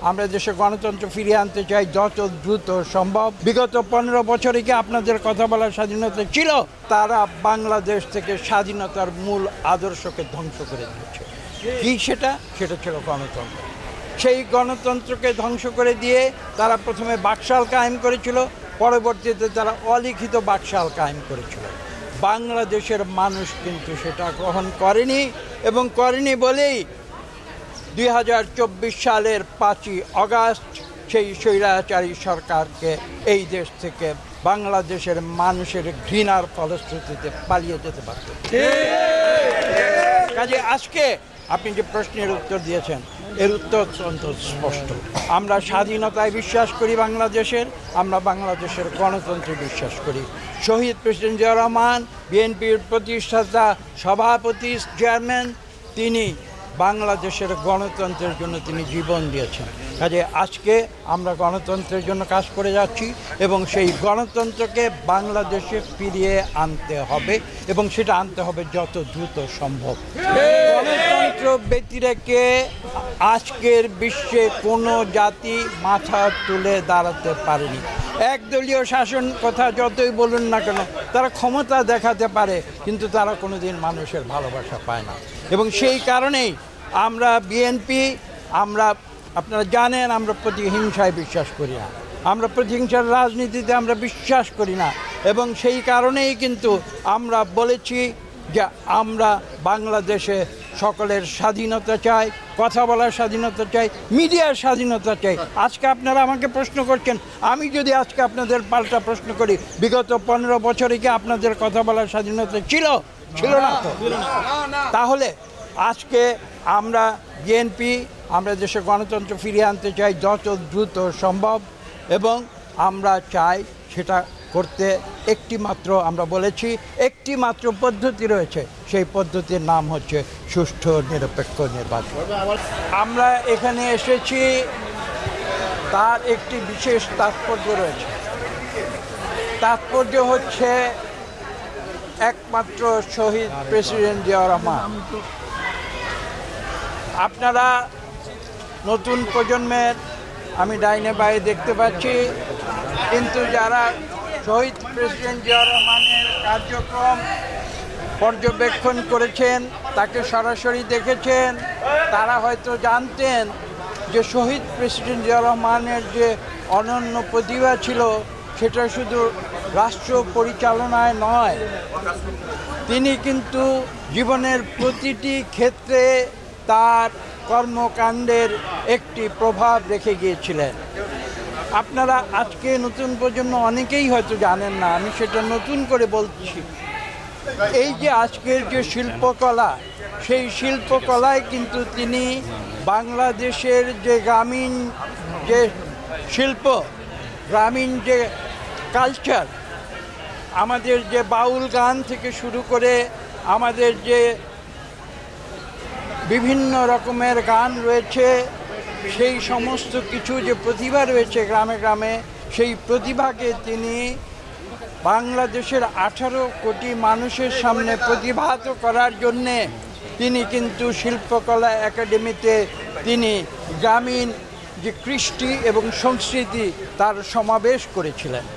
আমরা দেশে গণতন্ত্র ফিরিয়ে আনতে চাই যত দ্রুত সম্ভব। বিগত 15 বছরে কি আপনাদের কথা বলার স্বাধীনতা ছিল? তারা বাংলাদেশ থেকে স্বাধীনতার মূল আদর্শকে ধ্বংস করে দিয়েছে। কি সেটা ছিল গণতন্ত্র। সেই গণতন্ত্রকে ধ্বংস করে দিয়ে তারা প্রথমে বাকশাল কায়েম করেছিল, পরবর্তীতে তারা অলিখিত বাকশাল কায়েম করেছিল। বাংলাদেশের মানুষ কিন্তু সেটা গ্রহণ করেনি, এবং করেনি বলেই 2024 সালের 5ই আগস্ট সেই স্বৈরাচারী সরকারকে এই দেশ থেকে বাংলাদেশের মানুষের ঘৃণার ফলশ্রুতিতে পালিয়ে যেতে পারত। কাজে আজকে আপনি যে প্রশ্নের উত্তর দিয়েছেন, এর উত্তর অত্যন্ত স্পষ্ট। আমরা স্বাধীনতায় বিশ্বাস করি বাংলাদেশের, আমরা বাংলাদেশের গণতন্ত্রে বিশ্বাস করি। শহীদ প্রেসিডেন্ট জিয়া রহমান, বিএনপির প্রতিষ্ঠাতা সভাপতি চেয়ারম্যান, তিনি বাংলাদেশের গণতন্ত্রের জন্য তিনি জীবন দিয়েছেন। কাজে আজকে আমরা গণতন্ত্রের জন্য কাজ করে যাচ্ছি, এবং সেই গণতন্ত্রকে বাংলাদেশে ফিরিয়ে আনতে হবে, এবং সেটা আনতে হবে যত দ্রুত সম্ভব। গণতন্ত্র ব্যতিরেকে আজকের বিশ্বে কোনো জাতি মাথা তুলে দাঁড়াতে পারেনি। একদলীয় শাসন কথা যতই বলুন না কেন, তারা ক্ষমতা দেখাতে পারে, কিন্তু তারা কোনোদিন মানুষের ভালোবাসা পায় না। এবং সেই কারণেই আমরা বিএনপি, আপনারা জানেন আমরা প্রতিহিংসায় বিশ্বাস করি না, আমরা প্রতিহিংসার রাজনীতিতে আমরা বিশ্বাস করি না। এবং সেই কারণেই কিন্তু আমরা বলেছি যে আমরা বাংলাদেশে সকলের স্বাধীনতা চাই, কথা বলার স্বাধীনতা চাই, মিডিয়ার স্বাধীনতা চাই। আজকে আপনারা আমাকে প্রশ্ন করছেন, আমি যদি আজকে আপনাদের পাল্টা প্রশ্ন করি, বিগত 15 বছরে কি আপনাদের কথা বলার স্বাধীনতা ছিল না তো? তাহলে আজকে আমরা বিএনপি, আমরা দেশে গণতন্ত্র ফিরিয়ে আনতে চাই যত দ্রুত সম্ভব, এবং আমরা চাই সেটা করতে আমরা বলেছি একটি মাত্র পদ্ধতি রয়েছে। সেই পদ্ধতির নাম হচ্ছে সুষ্ঠু নিরপেক্ষ নির্বাচন। আমরা এখানে এসেছি, তার একটি বিশেষ তাৎপর্য রয়েছে। তাৎপর্য হচ্ছে একমাত্র শহীদ প্রেসিডেন্ট জিয়া রহমান। আপনারা নতুন প্রজন্মের, আমি ডাইনে বায়ে দেখতে পাচ্ছি, কিন্তু যারা শহীদ প্রেসিডেন্ট জিয়া রহমানের কার্যক্রম পর্যবেক্ষণ করেছেন, তাকে সরাসরি দেখেছেন, তারা হয়তো জানতেন যে শহীদ প্রেসিডেন্ট জিয়া রহমানের যে অনন্য প্রতিভা ছিল, সেটা শুধু রাষ্ট্র পরিচালনায় নয়, তিনি কিন্তু জীবনের প্রতিটি ক্ষেত্রে তার কর্মকাণ্ডের একটি প্রভাব রেখে গিয়েছিলেন। আপনারা আজকে নতুন প্রজন্ম অনেকেই হয়তো জানেন না, আমি সেটা নতুন করে বলছি। এই যে আজকের যে শিল্পকলা, সেই শিল্পকলায় কিন্তু তিনি বাংলাদেশের যে গ্রামীণ যে শিল্প, গ্রামীণ যে কালচার, আমাদের যে বাউল গান থেকে শুরু করে আমাদের যে বিভিন্ন রকমের গান রয়েছে, সেই সমস্ত কিছু যে প্রতিভা রয়েছে গ্রামে গ্রামে, সেই প্রতিভাকে তিনি বাংলাদেশের 18 কোটি মানুষের সামনে প্রতিভাত করার জন্যে তিনি কিন্তু শিল্পকলা একাডেমিতে তিনি গ্রামীণ যে কৃষ্টি এবং সংস্কৃতি তার সমাবেশ করেছিলেন।